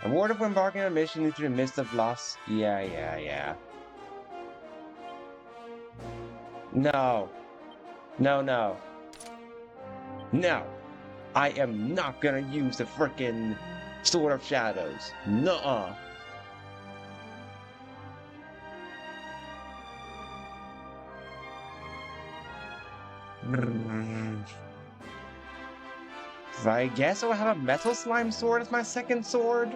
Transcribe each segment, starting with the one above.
I'm warned of embarking on a mission into the midst of lost. Yeah. No. No. No. I am not gonna use the frickin' Sword of Shadows. Nuh-uh. I guess I'll have a Metal Slime Sword as my second sword.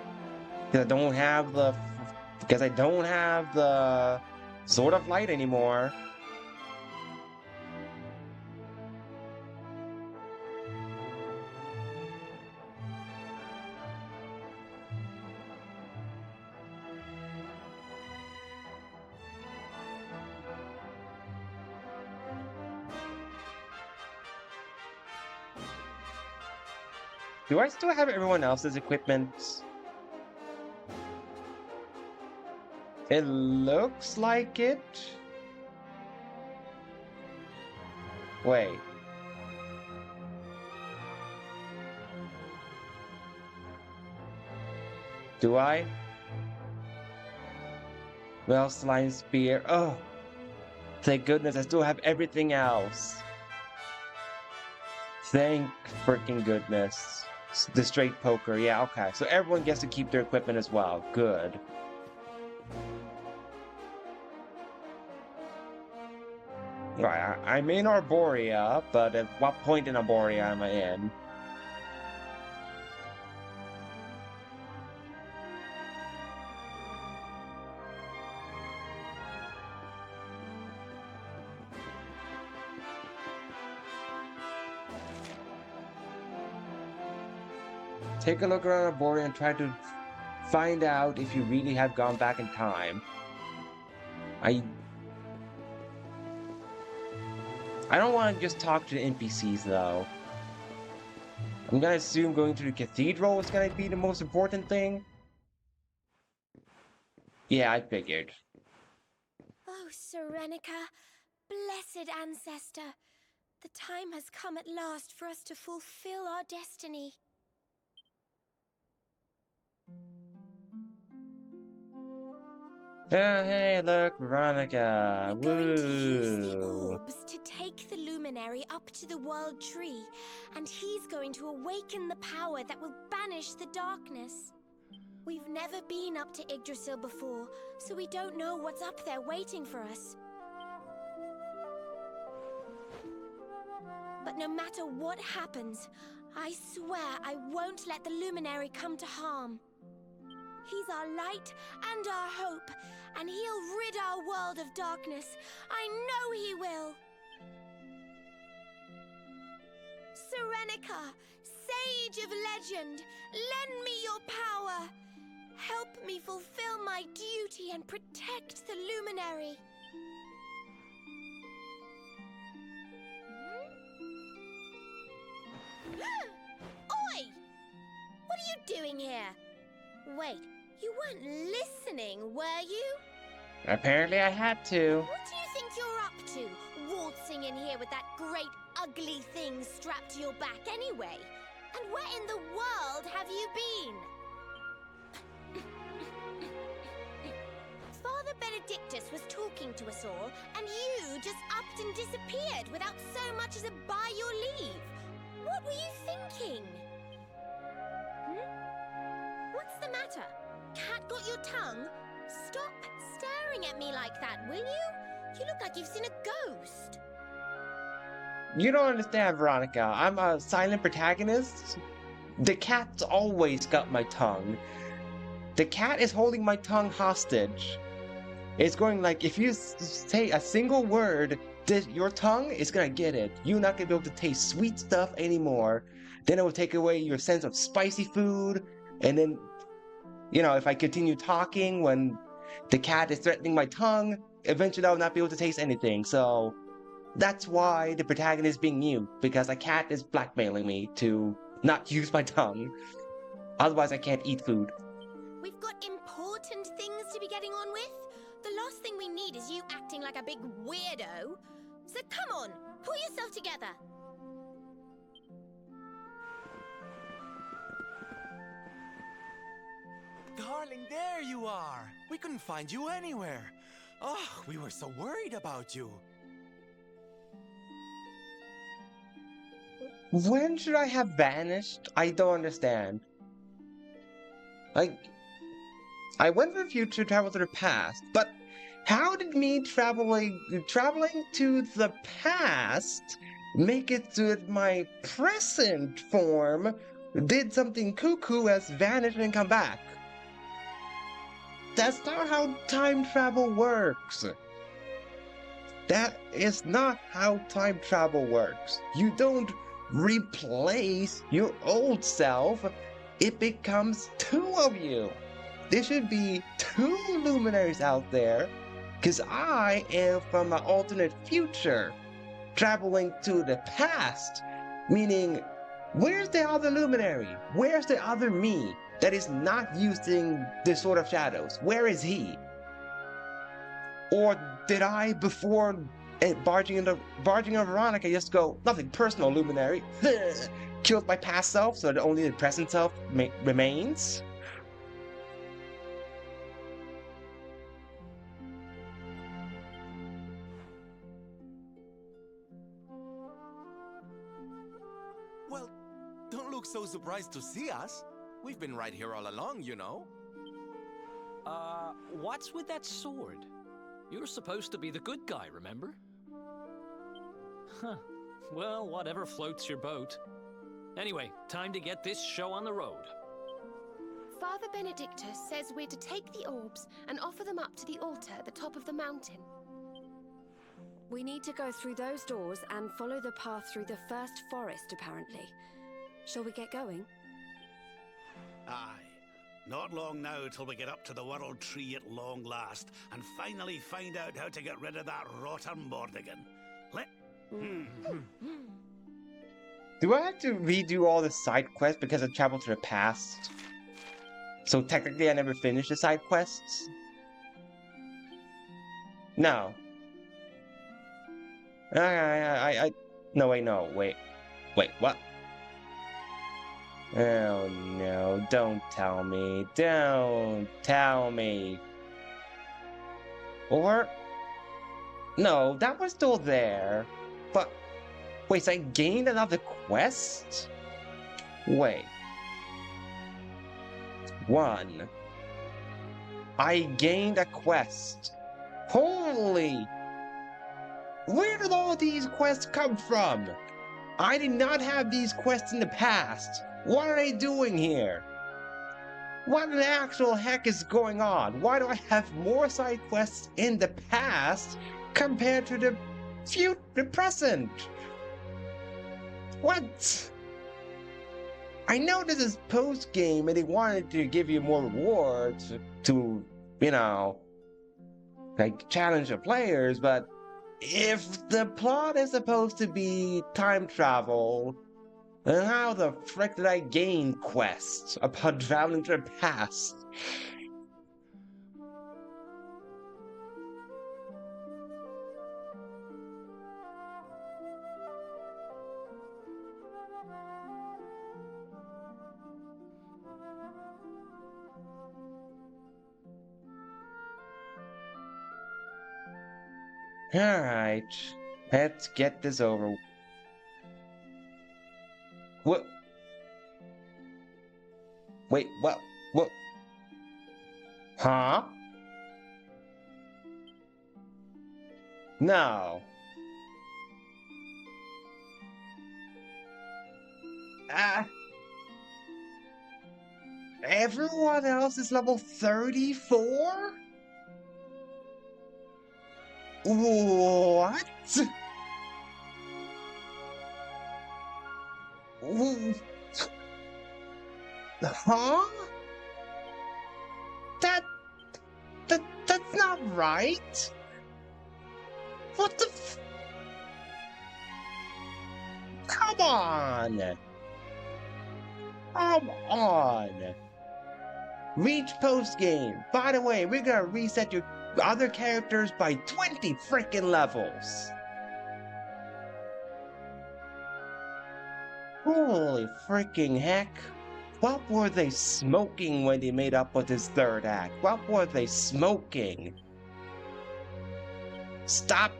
Because I don't have the Sword of Light anymore. Do I still have everyone else's equipment? It looks like it. Wait. Do I? Well, Slime Spear. Oh, thank goodness I still have everything else. Thank freaking goodness. The straight poker. Yeah, okay. So everyone gets to keep their equipment as well. Good. Right, I'm in Arborea, but at what point in Arborea am I in? Take a look around Arborea and try to find out if you really have gone back in time. I don't want to just talk to the NPCs though. I'm gonna assume going to the cathedral is gonna be the most important thing. Yeah, I figured. Oh, Veronica, blessed ancestor, the time has come at last for us to fulfill our destiny. Oh, hey, look, Veronica. We're going to use the Woo. orbs to take the luminary up to the world tree, and he's going to awaken the power that will banish the darkness. We've never been up to Yggdrasil before, so we don't know what's up there waiting for us. But no matter what happens, I swear I won't let the luminary come to harm. He's our light and our hope, and he'll rid our world of darkness. I know he will. Veronica, sage of legend, lend me your power. Help me fulfill my duty and protect the luminary. Oi! What are you doing here? Wait, you weren't listening, were you? Apparently I had to. What do you think you're up to, waltzing in here with that great ugly thing strapped to your back anyway? And where in the world have you been? Father Benedictus was talking to us all, and you just upped and disappeared without so much as a by your leave. What were you thinking? What's the matter? Cat got your tongue? Stop staring at me like that, will you? You look like you've seen a ghost. You don't understand, Veronica. I'm a silent protagonist. The cat's always got my tongue. The cat is holding my tongue hostage. It's going like, if you say a single word, your tongue is gonna get it. You're not gonna be able to taste sweet stuff anymore. Then it will take away your sense of spicy food. And then, if I continue talking when the cat is threatening my tongue, eventually I will not be able to taste anything. So that's why the protagonist is being mute, because a cat is blackmailing me to not use my tongue. Otherwise I can't eat food. We've got important things to be getting on with. The last thing we need is you acting like a big weirdo. So come on, pull yourself together. There you are! We couldn't find you anywhere. Oh, we were so worried about you. When should I have vanished? I don't understand. Like, I went from the future to travel to the past, but how did me traveling to the past make it so that my present form did something cuckoo as vanish and come back? That's not how time travel works. That is not how time travel works. You don't replace your old self. It becomes two of you. There should be two luminaries out there, because I am from an alternate future, traveling to the past. Meaning, where's the other luminary? Where's the other me that is not using the Sword of Shadows? Where is he? Or did I, before barging on Veronica, just go, nothing personal, luminary, killed my past self so that only the present self remains? Well, don't look so surprised to see us. We've been right here all along, you know. What's with that sword? You're supposed to be the good guy, remember? Huh. Well, whatever floats your boat. Anyway, time to get this show on the road. Father Benedictus says we're to take the orbs and offer them up to the altar at the top of the mountain. We need to go through those doors and follow the path through the first forest, apparently. Shall we get going? Aye. Not long now till we get up to the World Tree at long last, and finally find out how to get rid of that rotten Mordigan. Do I have to redo all the side quests because I traveled to the past? So technically I never finished the side quests? No. No, wait, what? Oh no, don't tell me. Or... No, that was still there. But... Wait, so I gained another quest? Wait. 1. I gained a quest. Holy! Where did all these quests come from? I did not have these quests in the past. What are they doing here? What the actual heck is going on? Why do I have more side quests in the past compared to the present? What? I know this is post-game and they wanted to give you more rewards to, you know, like challenge the players, but if the plot is supposed to be time travel, then how the frick did I gain quests upon traveling to the past? Alright, let's get this over. What? Wait, what? What? Huh? No. Everyone else is level 34? What? Huh? That's not right. What the Come on! Come on! Reach post-game. By the way, we're gonna reset your other characters by 20 freaking levels. Holy freaking heck. What were they smoking when they made up with his third act? What were they smoking? Stop!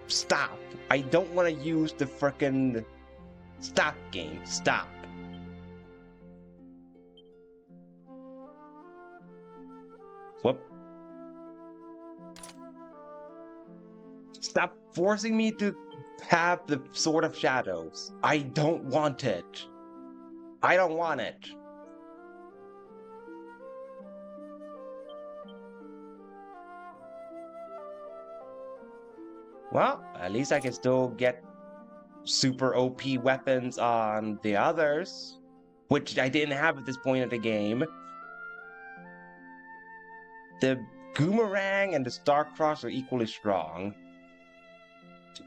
Stop! I don't want to use the frickin' stop game. Stop. Whoop. Stop forcing me to have the Sword of Shadows. I don't want it. I don't want it. Well, at least I can still get super OP weapons on the others, which I didn't have at this point of the game. The Boomerang and the Starcross are equally strong,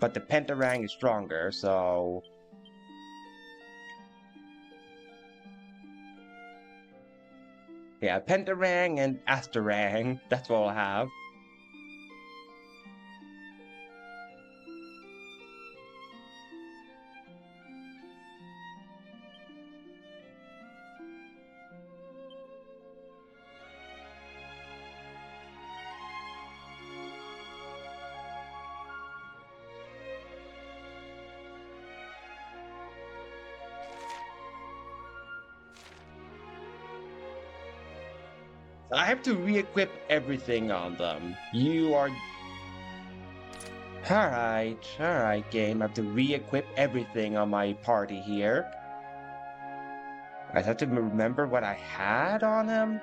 but the Pentarang is stronger, so... yeah, Pentarang and Astarang, that's what I'll have. I have to re-equip everything on them. You are... Alright, game. I have to re-equip everything on my party here. I have to remember what I had on him.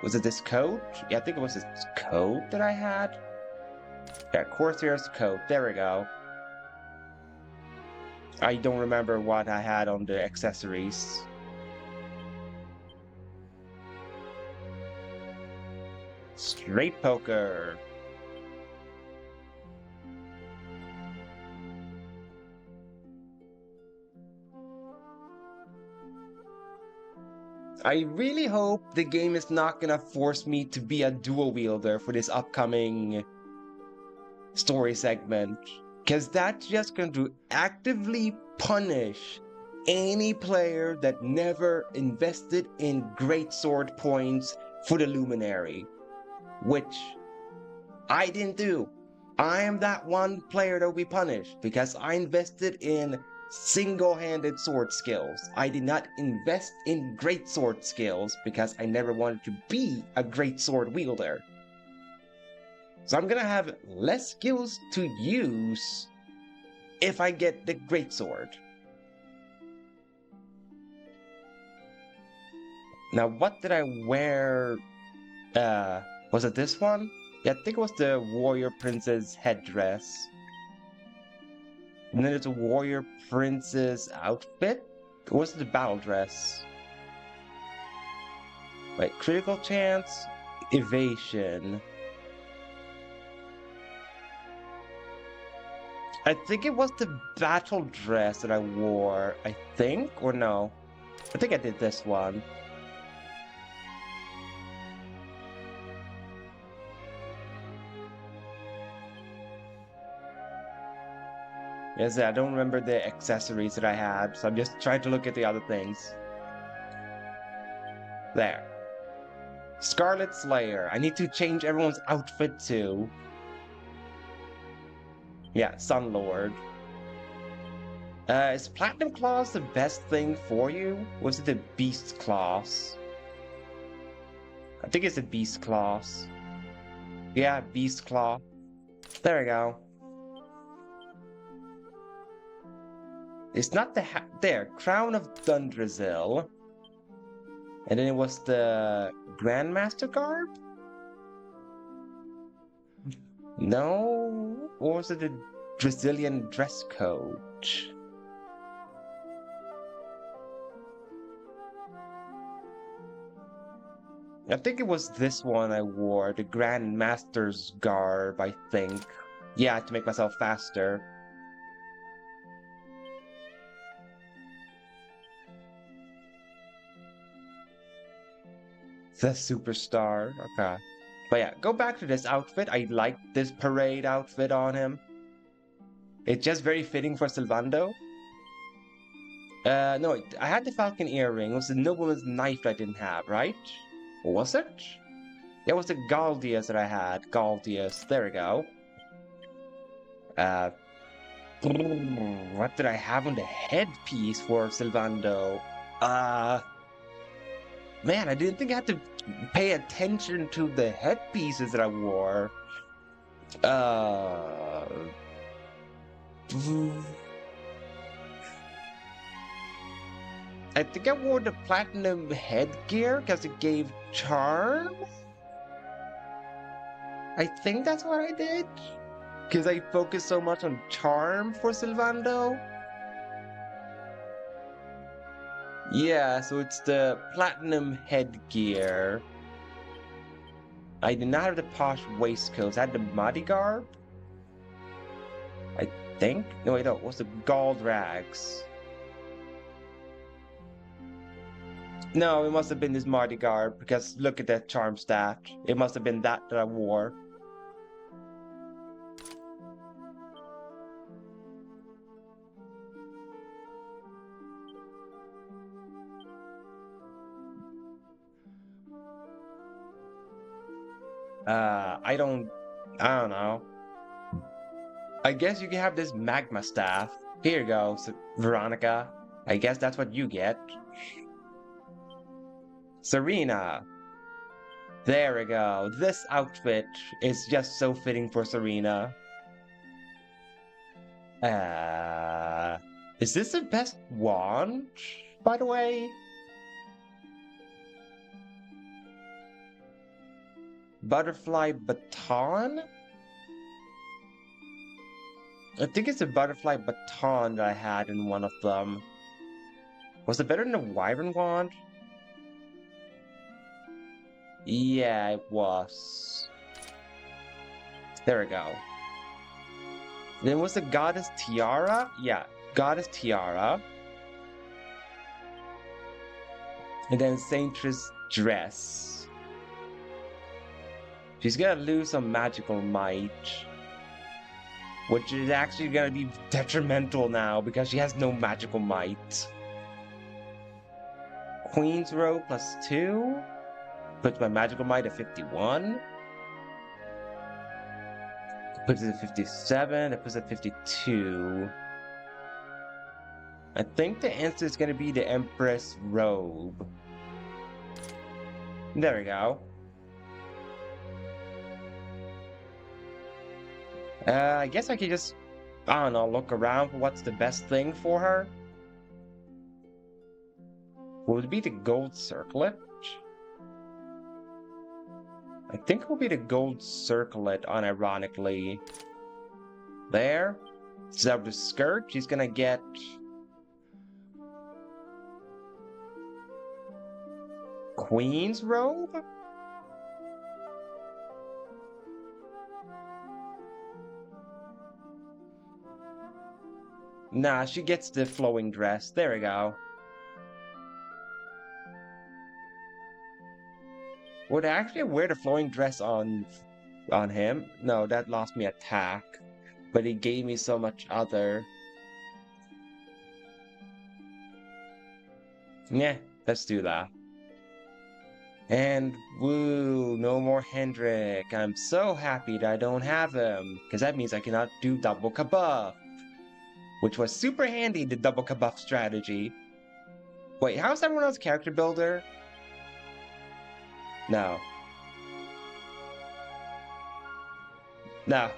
Was it this coat? Yeah, I think it was this coat that I had. Yeah, Corsair's coat. There we go. I don't remember what I had on the accessories. Straight poker. I really hope the game is not gonna force me to be a dual wielder for this upcoming story segment, because that's just going to actively punish any player that never invested in greatsword points for the Luminary, which I didn't do. I am that one player that will be punished because I invested in single-handed sword skills. I did not invest in greatsword skills because I never wanted to be a greatsword wielder. So I'm gonna have less skills to use if I get the greatsword. Now, what did I wear? Was it this one? Yeah, I think it was the Warrior Princess headdress. And then it's a Warrior Princess outfit? Or was it the battle dress? Wait, critical chance, evasion. I think it was the battle dress that I wore, I think, or no? I think I did this one. Yes, I don't remember the accessories that I had, so I'm just trying to look at the other things. There. Scarlet Slayer. I need to change everyone's outfit too. Yeah, Sunlord. Is Platinum Claws the best thing for you? Or is it the Beast Claws? I think it's the Beast Claws. Yeah, Beast Claw. There we go. It's not the there, Crown of Dundrazil. And then it was the Grandmaster Garb? No? Or was it the Brazilian dress code? I think it was this one I wore, the Grandmaster's Garb, I think. Yeah, to make myself faster. The Superstar, okay. But yeah, go back to this outfit. I like this parade outfit on him. It's just very fitting for Sylvando. No, wait, I had the falcon earring. It was the nobleman's knife that I didn't have, right? Or was it? It was the Galdius that I had. Galdius. There we go. What did I have on the headpiece for Sylvando? Man, I didn't think I had to pay attention to the headpieces that I wore. I think I wore the platinum headgear because it gave charm. I think that's what I did. Because I focused so much on charm for Sylvando. Yeah, so it's the platinum headgear. I did not have the posh waistcoats. I had the muddy garb. I think. No, wait, no. What's the gold rags? No, it must have been this Mardi garb, because look at that charm stat. It must have been that I wore. I don't know. I guess you can have this magma staff. Here you go, Veronica. I guess that's what you get. Serena. There we go. This outfit is just so fitting for Serena. Is this the best wand, by the way? Butterfly baton? I think it's a butterfly baton that I had in one of them. Was it better than the wyvern wand? Yeah, it was. There we go. Then was the goddess tiara? Yeah, goddess tiara. And then Saintress dress. She's gonna lose some magical might. Which is actually gonna be detrimental now because she has no magical might. Queen's row +2. Puts my magical might at 51. Puts it at 57. That puts it at 52. I think the answer is gonna be the Empress robe. There we go. I guess I could just, I don't know, look around for what's the best thing for her. Would it be the gold circlet? I think it will be the gold circlet, unironically. There. So the skirt, she's gonna get... Queen's robe? Nah, she gets the flowing dress. There we go. Would I actually wear the flowing dress on him? No, that lost me attack. But he gave me so much other. Yeah, let's do that. And woo, no more Hendrik. I'm so happy that I don't have him. Because that means I cannot do double kabuff. Which was super handy, the double kabuff strategy. Wait, how's everyone else character builder? No. No.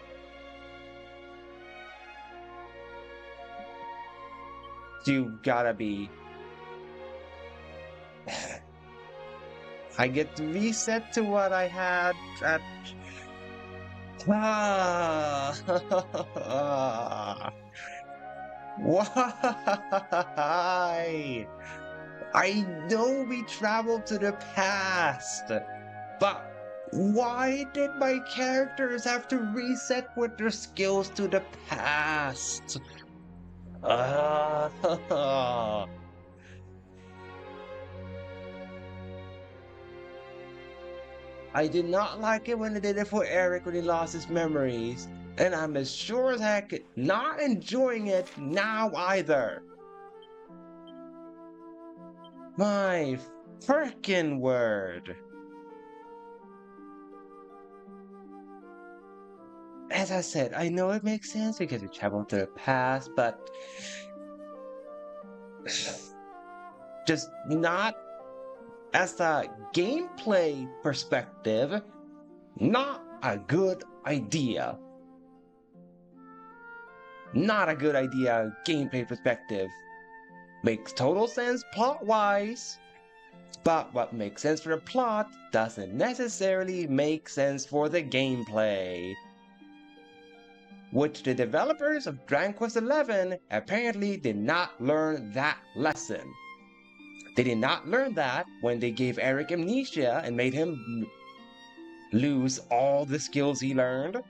You gotta be... I get to reset to what I had at... Why? I know we traveled to the past, but why did my characters have to reset with their skills to the past? I did not like it when they did it for Eric when he lost his memories, and I'm as sure as heck not enjoying it now either. My frickin' word. As I said, I know it makes sense because you traveled to the past, but just not as a gameplay perspective, not a good idea. Not a good idea, gameplay perspective. Makes total sense plot-wise, but what makes sense for the plot doesn't necessarily make sense for the gameplay. Which the developers of Dragon Quest XI apparently did not learn that lesson. They did not learn that when they gave Eric amnesia and made him lose all the skills he learned.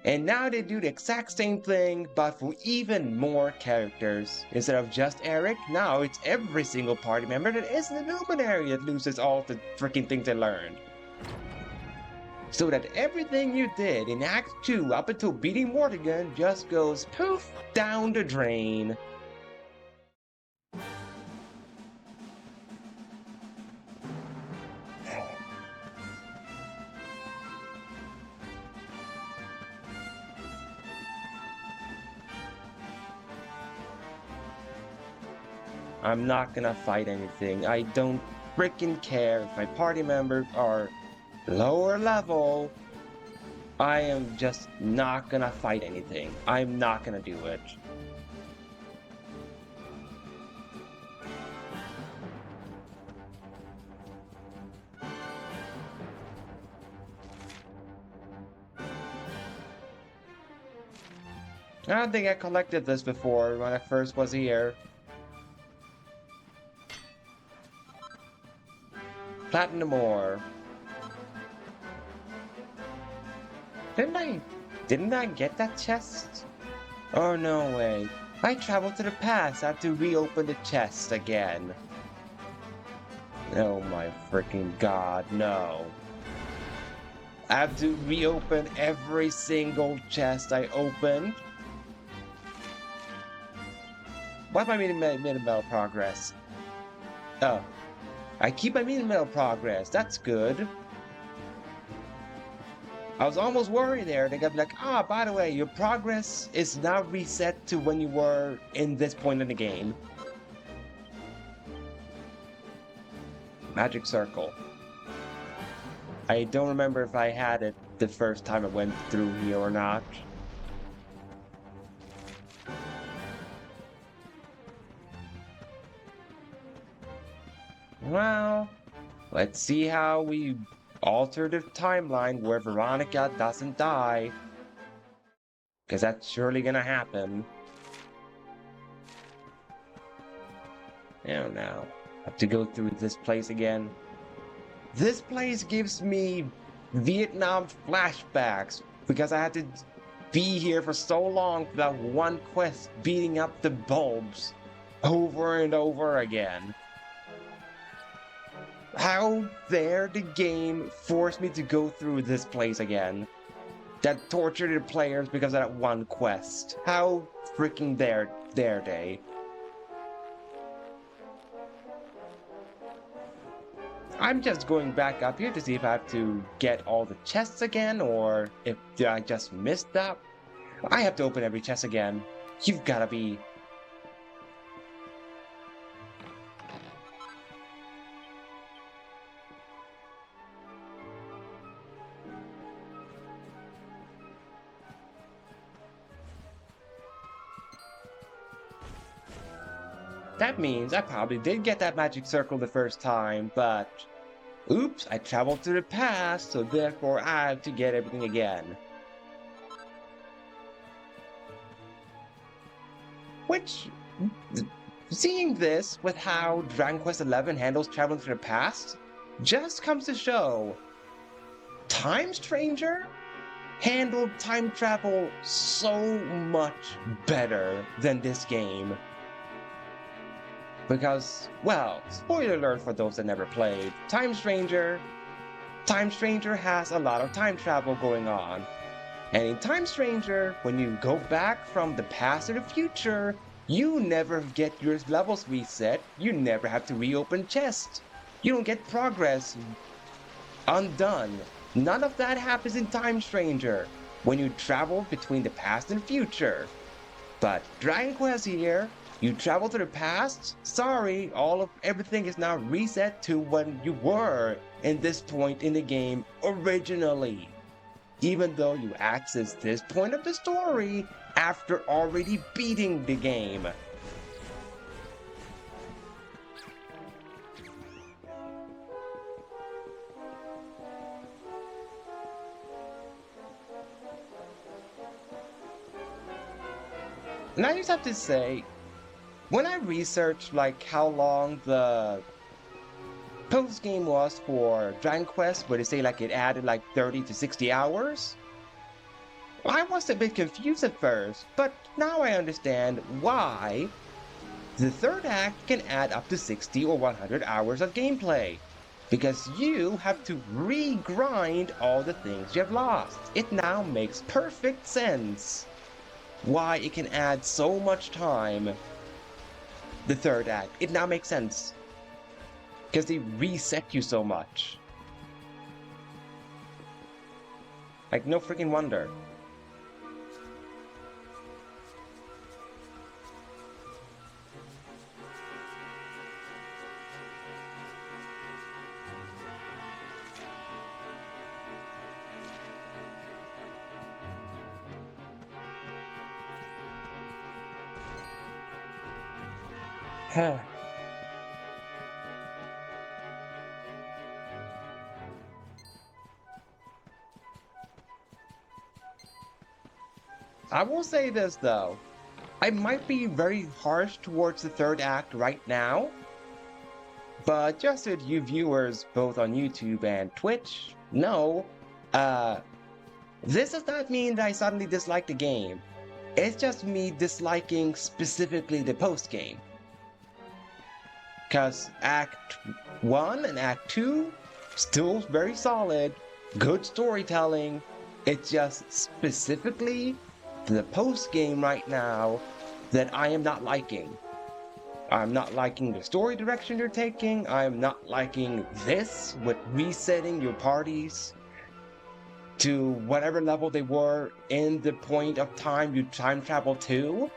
And now they do the exact same thing, but for even more characters. Instead of just Eric, now it's every single party member that isn't a luminary that loses all the freaking things they learned. So that everything you did in Act 2 up until beating Morrigan just goes poof down the drain. I'm not gonna fight anything. I don't freaking care if my party members are lower level. I am just not gonna fight anything. I'm not gonna do it. I don't think I collected this before when I first was here. Platinum ore. Didn't I get that chest? Oh, no way. I traveled to the past. I have to reopen the chest again. Oh my freaking god, no. I have to reopen every single chest I opened. Why am I making minimal progress? Oh. I keep my minimal progress. That's good. I was almost worried there. They're gonna be like, by the way, your progress is now reset to when you were in this point in the game. Magic circle. I don't remember if I had it the first time I went through here or not. Well, let's see how we alter the timeline where Veronica doesn't die. Because that's surely gonna happen. Oh no. I have to go through this place again. This place gives me Vietnam flashbacks because I had to be here for so long for that one quest beating up the bulbs over and over again. How dare the game force me to go through this place again? That tortured the players because of that one quest. How freaking dare they? I'm just going back up here to see if I have to get all the chests again, or if I just missed that. I have to open every chest again. You've gotta be... That means I probably did get that magic circle the first time, but... Oops, I traveled to the past, so therefore I have to get everything again. Which... Seeing this with how Dragon Quest XI handles traveling to the past, just comes to show... Time Stranger handled time travel so much better than this game. Because, well, spoiler alert for those that never played, Time Stranger has a lot of time travel going on. And in Time Stranger, when you go back from the past to the future, You never get your levels reset. You never have to reopen chests. You don't get progress undone. None of that happens in Time Stranger when you travel between the past and future. But Dragon Quest here, you travel to the past. Sorry, everything is now reset to when you were in this point in the game originally. Even though you access this point of the story after already beating the game. And I just have to say, when I researched like how long the post game was for Dragon Quest, where they say like it added like 30 to 60 hours, I was a bit confused at first, but now I understand why the third act can add up to 60 or 100 hours of gameplay. Because you have to re-grind all the things you have lost. It now makes perfect sense why it can add so much time. The third act, it now makes sense. Because they reset you so much. Like, no freaking wonder. I will say this though, I might be very harsh towards the third act right now, but just so you viewers both on YouTube and Twitch know, this does not mean that I suddenly dislike the game. It's just me disliking specifically the post game. Because Act 1 and Act 2, still very solid, good storytelling. It's just specifically the post game right now that I am not liking. I'm not liking the story direction you're taking. I'm not liking this with resetting your parties to whatever level they were in the point of time you time travel to.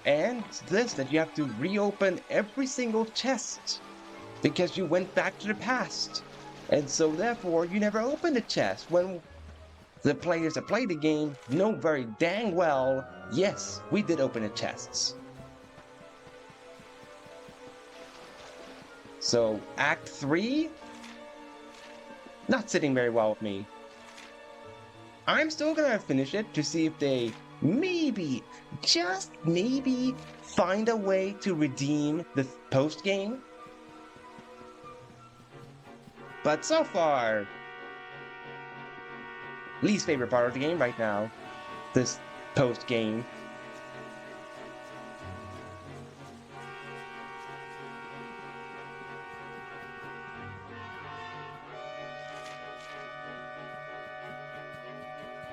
And this, that you have to reopen every single chest because you went back to the past. And so therefore you never opened a chest when the players that play the game know very dang well, yes, we did open the chests. So Act 3, not sitting very well with me. I'm still gonna finish it to see if they maybe, just maybe, find a way to redeem the post game. But so far, least favorite part of the game right now, this post game.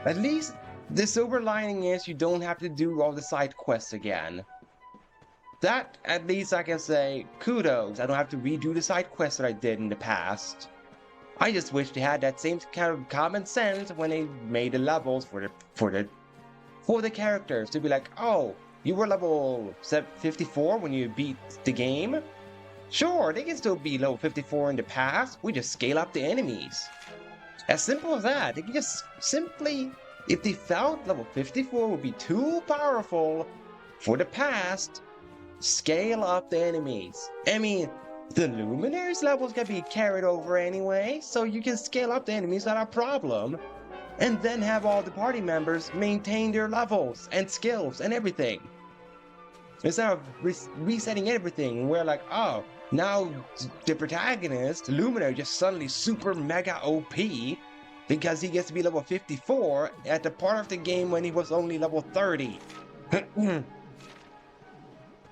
At least the silver lining is you don't have to do all the side quests again. That, at least I can say, kudos. I don't have to redo the side quests that I did in the past. I just wish they had that same kind of common sense when they made the levels for the characters to be like, oh, you were level 54 when you beat the game? Sure, they can still be level 54 in the past. We just scale up the enemies. As simple as that. They can just simply, if they felt level 54 would be too powerful for the past, scale up the enemies. I mean, the Luminaries levels can be carried over anyway, so you can scale up the enemies without a problem. And then have all the party members maintain their levels and skills and everything. Instead of resetting everything, we're like, oh, now the protagonist, Luminary, just suddenly super mega OP because he gets to be level 54 at the part of the game when he was only level 30.